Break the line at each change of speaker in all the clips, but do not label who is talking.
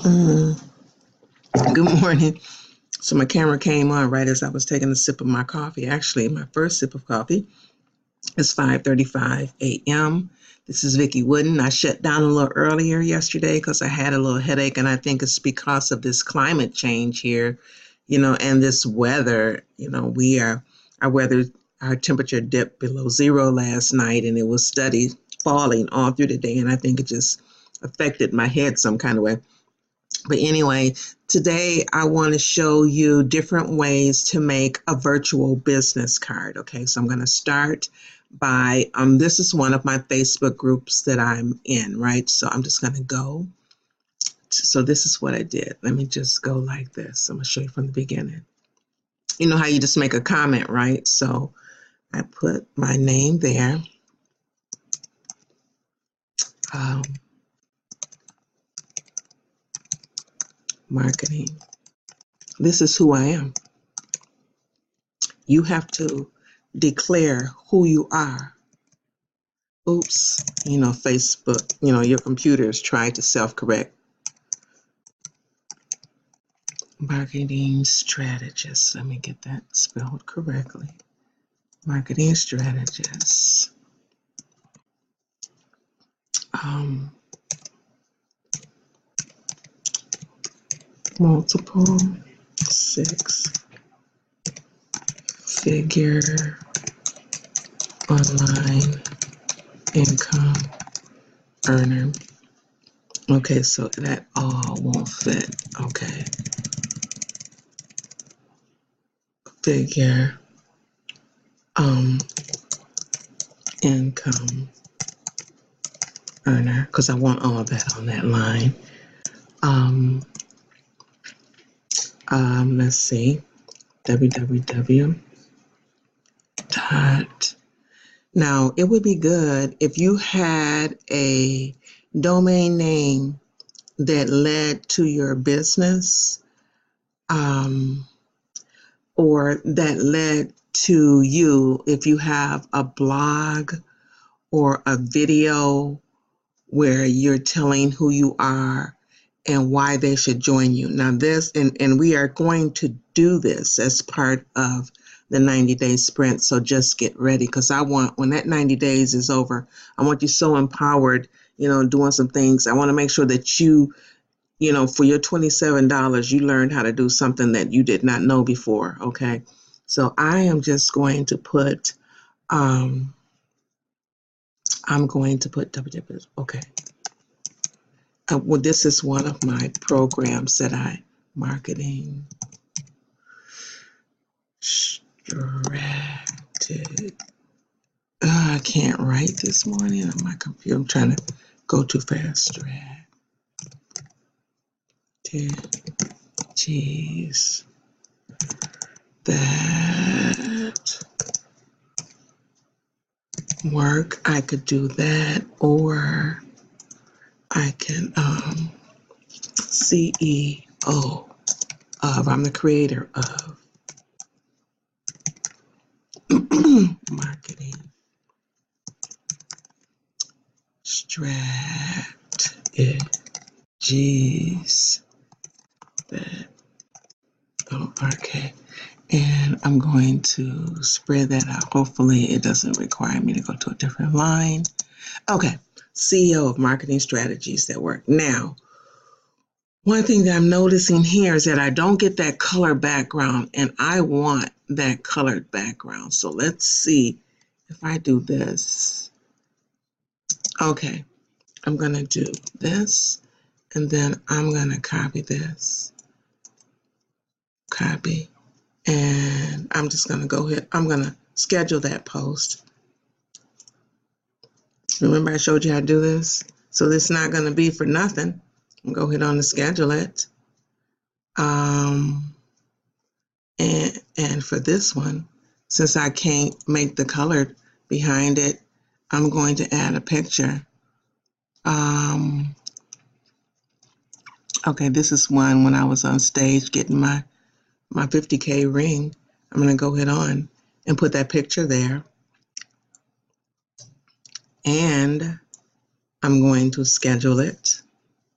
Mm, Good morning. So my camera came on right as I was taking a sip of my coffee. Actually, my first sip of coffee is 5:35 a.m. This is Vickie Wooden. I shut down a little earlier yesterday because I had a little headache, and I think it's because of this climate change here, and this weather. Our weather, our temperature dipped below zero last night, and it was steady falling all through the day, and I think it just affected my head some kind of way. But anyway, today I want to show you different ways to make a virtual business card. Okay, so I'm going to start by, this is one of my Facebook groups that I'm in, right? So I'm just going to go. So this is what I did. Let me just go like this. I'm going to show you from the beginning. You know how you just make a comment, right? So I put my name there. Marketing. This is who I am. You have to declare who you are. Oops, Facebook, your computers try to self-correct. Marketing strategist. Let me get that spelled correctly. Marketing strategist. Multiple six-figure online income earner. Okay, so that all won't fit. Okay. Figure income earner, because I want all of that on that line. Let's see, www. Now, it would be good if you had a domain name that led to your business, or that led to you, if you have a blog or a video where you're telling who you are and why they should join you. Now this, and we are going to do this as part of the 90-day sprint. So just get ready, because I want, when that 90 days is over, I want you so empowered, doing some things. I want to make sure that you for your $27, you learned how to do something that you did not know before. Okay. So I am just going to put, I'm going to put www. Okay. Well, this is one of my programs that marketing strategy. I can't write this morning on my computer. I'm trying to go too fast. Strategies that work. I could do that, or I can CEO of, I'm the creator of marketing strategies that, okay. And I'm going to spread that out. Hopefully it doesn't require me to go to a different line. Okay, CEO of marketing strategies that work. Now, one thing that I'm noticing here is that I don't get that color background, and I want that colored background. So let's see if I do this. Okay, I'm going to do this, and then I'm going to copy this. Copy. And I'm just going to go ahead. I'm going to schedule that post. Remember I showed you how to do this? So this is not going to be for nothing. I'm going to go ahead on to schedule it. And for this one, since I can't make the color behind it, I'm going to add a picture. Okay, this is one when I was on stage getting my 50K ring. I'm going to go ahead on and put that picture there. And I'm going to schedule it.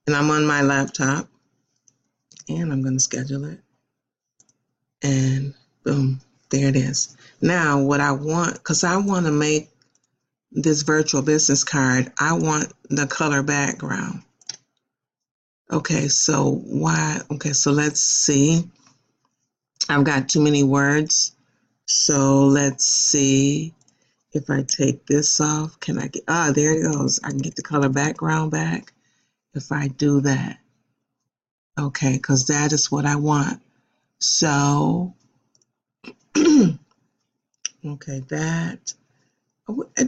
And I'm on my laptop. and I'm going to schedule it. And boom, there it is. Now what I want, because I want to make this virtual business card, I want the color background. Okay, so let's see. I've got too many words. So let's see if I take this off. Can I get, there it goes. I can get the color background back if I do that. Okay, because that is what I want. So, okay,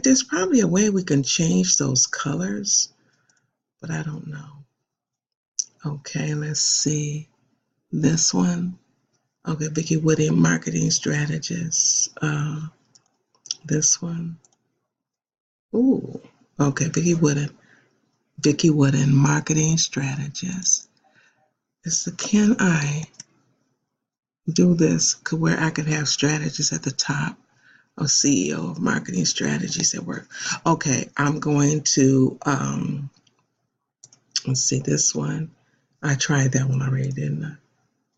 there's probably a way we can change those colors, but I don't know. Okay, let's see. This one. Okay, Vickie Wooden, marketing strategist. This one. Ooh, okay, Vickie Wooden, marketing strategist. So can I do this where I could have strategists at the top? Or CEO of marketing strategies at work. Okay, I'm going to, let's see, this one. I tried that one already, didn't I?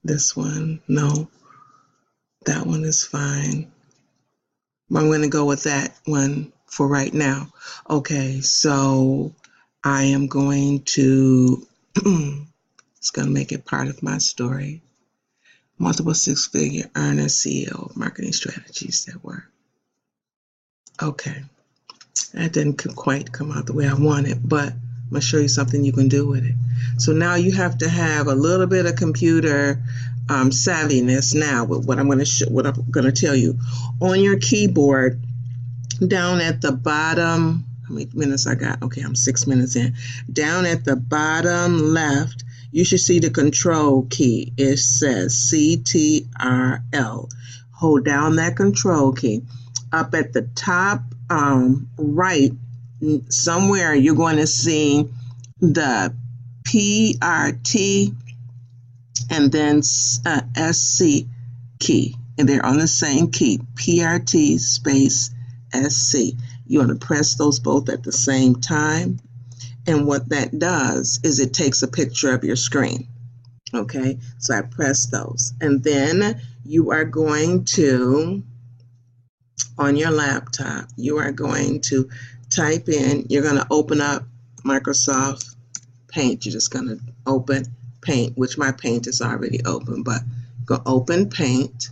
This one, no. That one is fine. I'm going to go with that one for right now. Okay, so I am going to, it's going to make it part of my story. Multiple six-figure earner, CEO of marketing strategies at work. Okay. That didn't quite come out the way I wanted, but I'm going to show you something you can do with it. So now you have to have a little bit of computer savviness now with what I'm going to tell you. On your keyboard, down at the bottom, how many minutes I got? Okay, I'm 6 minutes in. Down at the bottom left, you should see the control key. It says CTRL. Hold down that control key. Up at the top right, somewhere you're going to see the PRT and then SC key. And they're on the same key, PRT space SC. You want to press those both at the same time. And what that does is it takes a picture of your screen. Okay, so I press those. And then you are going to, on your laptop, you are going to type in, you're going to open up Microsoft Paint. You're just going to open Paint, which my Paint is already open, but go open Paint.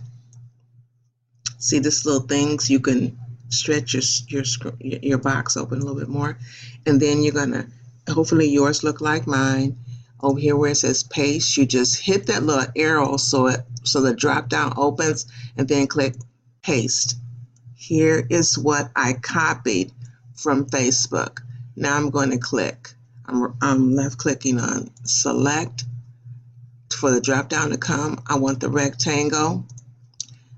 See this little things, you can stretch your box open a little bit more. And then you're going to, hopefully yours look like mine. Over here where it says paste, you just hit that little arrow so the drop down opens and then click paste. Here is what I copied from Facebook. Now I'm going to click. I'm left clicking on select for the drop down to come. I want the rectangle.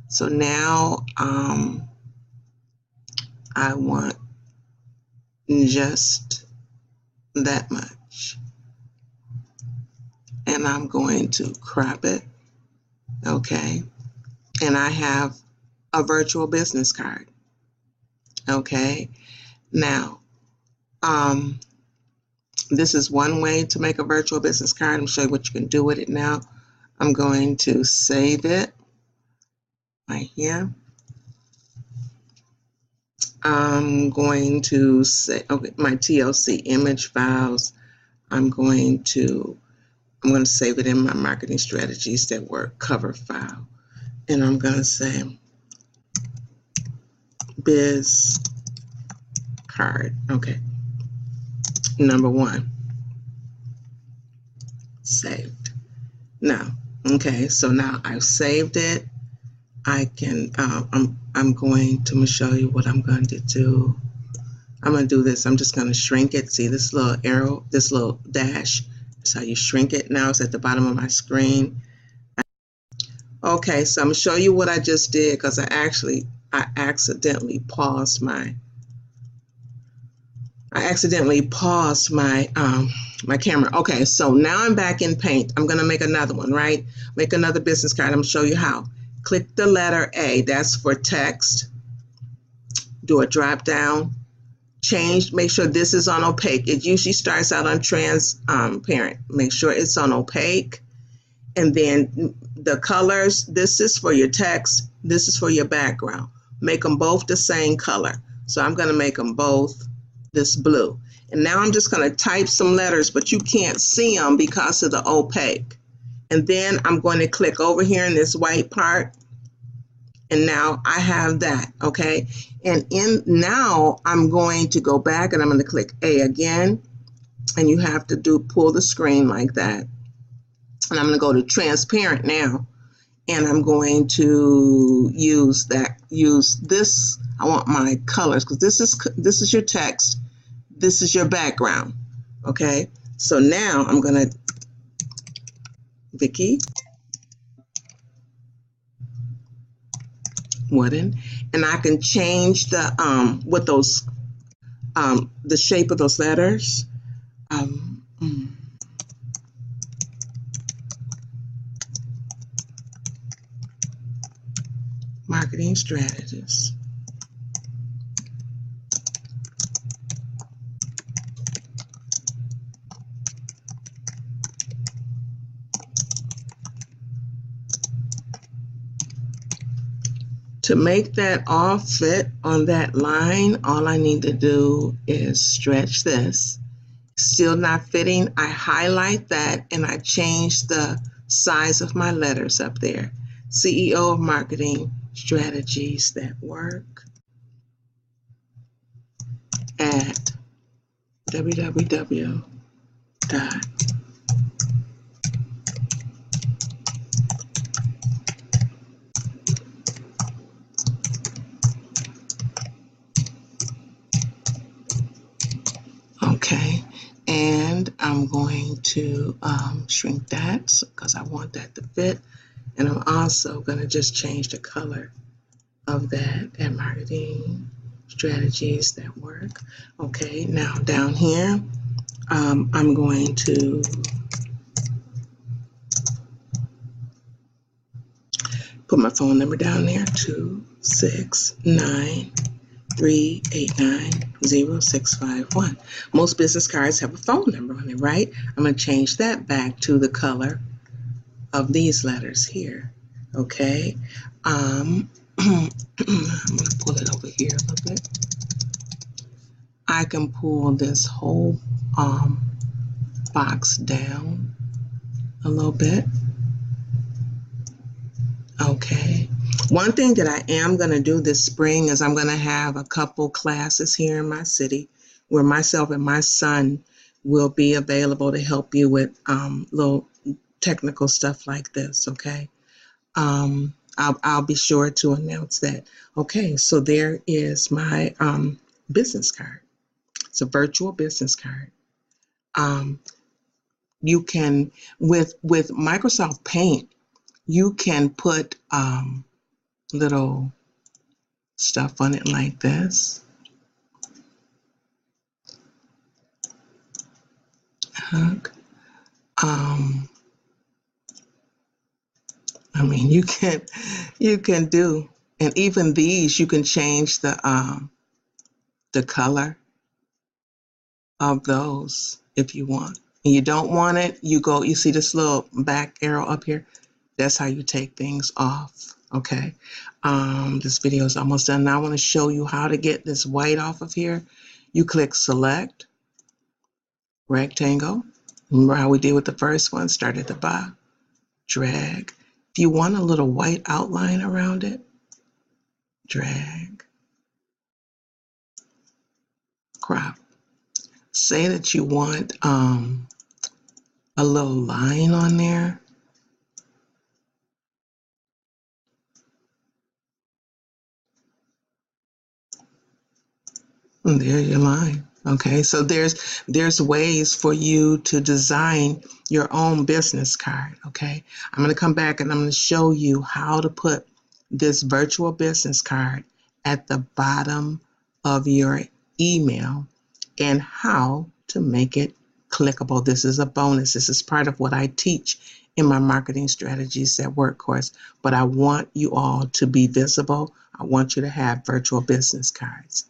So now I want just that much. And I'm going to crop it. Okay. And I have a virtual business card. Okay. Now, this is one way to make a virtual business card. I'm showing you what you can do with it now. I'm going to save it right here. I'm going to say, okay, my TLC image files. I'm going to save it in my marketing strategies that work cover file. And I'm going to say biz card. Okay. Number 1. Saved. Now, okay, so now I've saved it. I can, I'm going to show you what I'm going to do. I'm going to do this. I'm just going to shrink it. See this little arrow, this little dash. That's how you shrink it. Now it's at the bottom of my screen. Okay, so I'm going to show you what I just did because I accidentally paused my my camera. Okay, so now I'm back in Paint. I'm going to make another one, right? Make another business card. I'm going to show you how. Click the letter A. That's for text. Do a drop down. Change. Make sure this is on opaque. It usually starts out on transparent. Make sure it's on opaque. And then the colors, this is for your text, this is for your background. Make them both the same color. So I'm going to make them both this blue. And now I'm just going to type some letters, but you can't see them because of the opaque. And then I'm going to click over here in this white part. And now I have that, okay? And now I'm going to go back and I'm going to click A again. And you have to pull the screen like that. And I'm going to go to transparent now. And I'm going to use this. I want my colors because this is your text. This is your background. Okay. So now I'm going to Vickie Wooden, and I can change the what those the shape of those letters. Marketing strategist. To make that all fit on that line, all I need to do is stretch this. Still not fitting, I highlight that and I change the size of my letters up there. CEO of Marketing Strategies that work at www. Okay, and I'm going to shrink that because I want that to fit. And I'm also going to just change the color of that at Marketing Strategies that work. Okay, now down here, I'm going to put my phone number down there, 269-389-0651. Most business cards have a phone number on it, right? I'm going to change that back to the color of these letters here. Okay. I'm going to pull it over here a little bit. I can pull this whole box down a little bit. Okay. One thing that I am going to do this spring is I'm going to have a couple classes here in my city where myself and my son will be available to help you with little technical stuff like this. Okay. I'll be sure to announce that. Okay. So there is my business card. It's a virtual business card. You can, with Microsoft Paint, you can put little stuff on it like this. I mean, you can do, and even these, you can change the color of those if you want. And you don't want it, you see this little back arrow up here? That's how you take things off, okay? This video is almost done. Now I want to show you how to get this white off of here. You click select, rectangle. Remember how we did with the first one? Start at the bottom, drag. If you want a little white outline around it, drag, crop. Say that you want a little line on there. And there's your line. Okay, so there's ways for you to design your own business card. Okay, I'm going to come back and I'm going to show you how to put this virtual business card at the bottom of your email and how to make it clickable. This is a bonus. This is part of what I teach in my Marketing Strategies at Work course, but I want you all to be visible. I want you to have virtual business cards.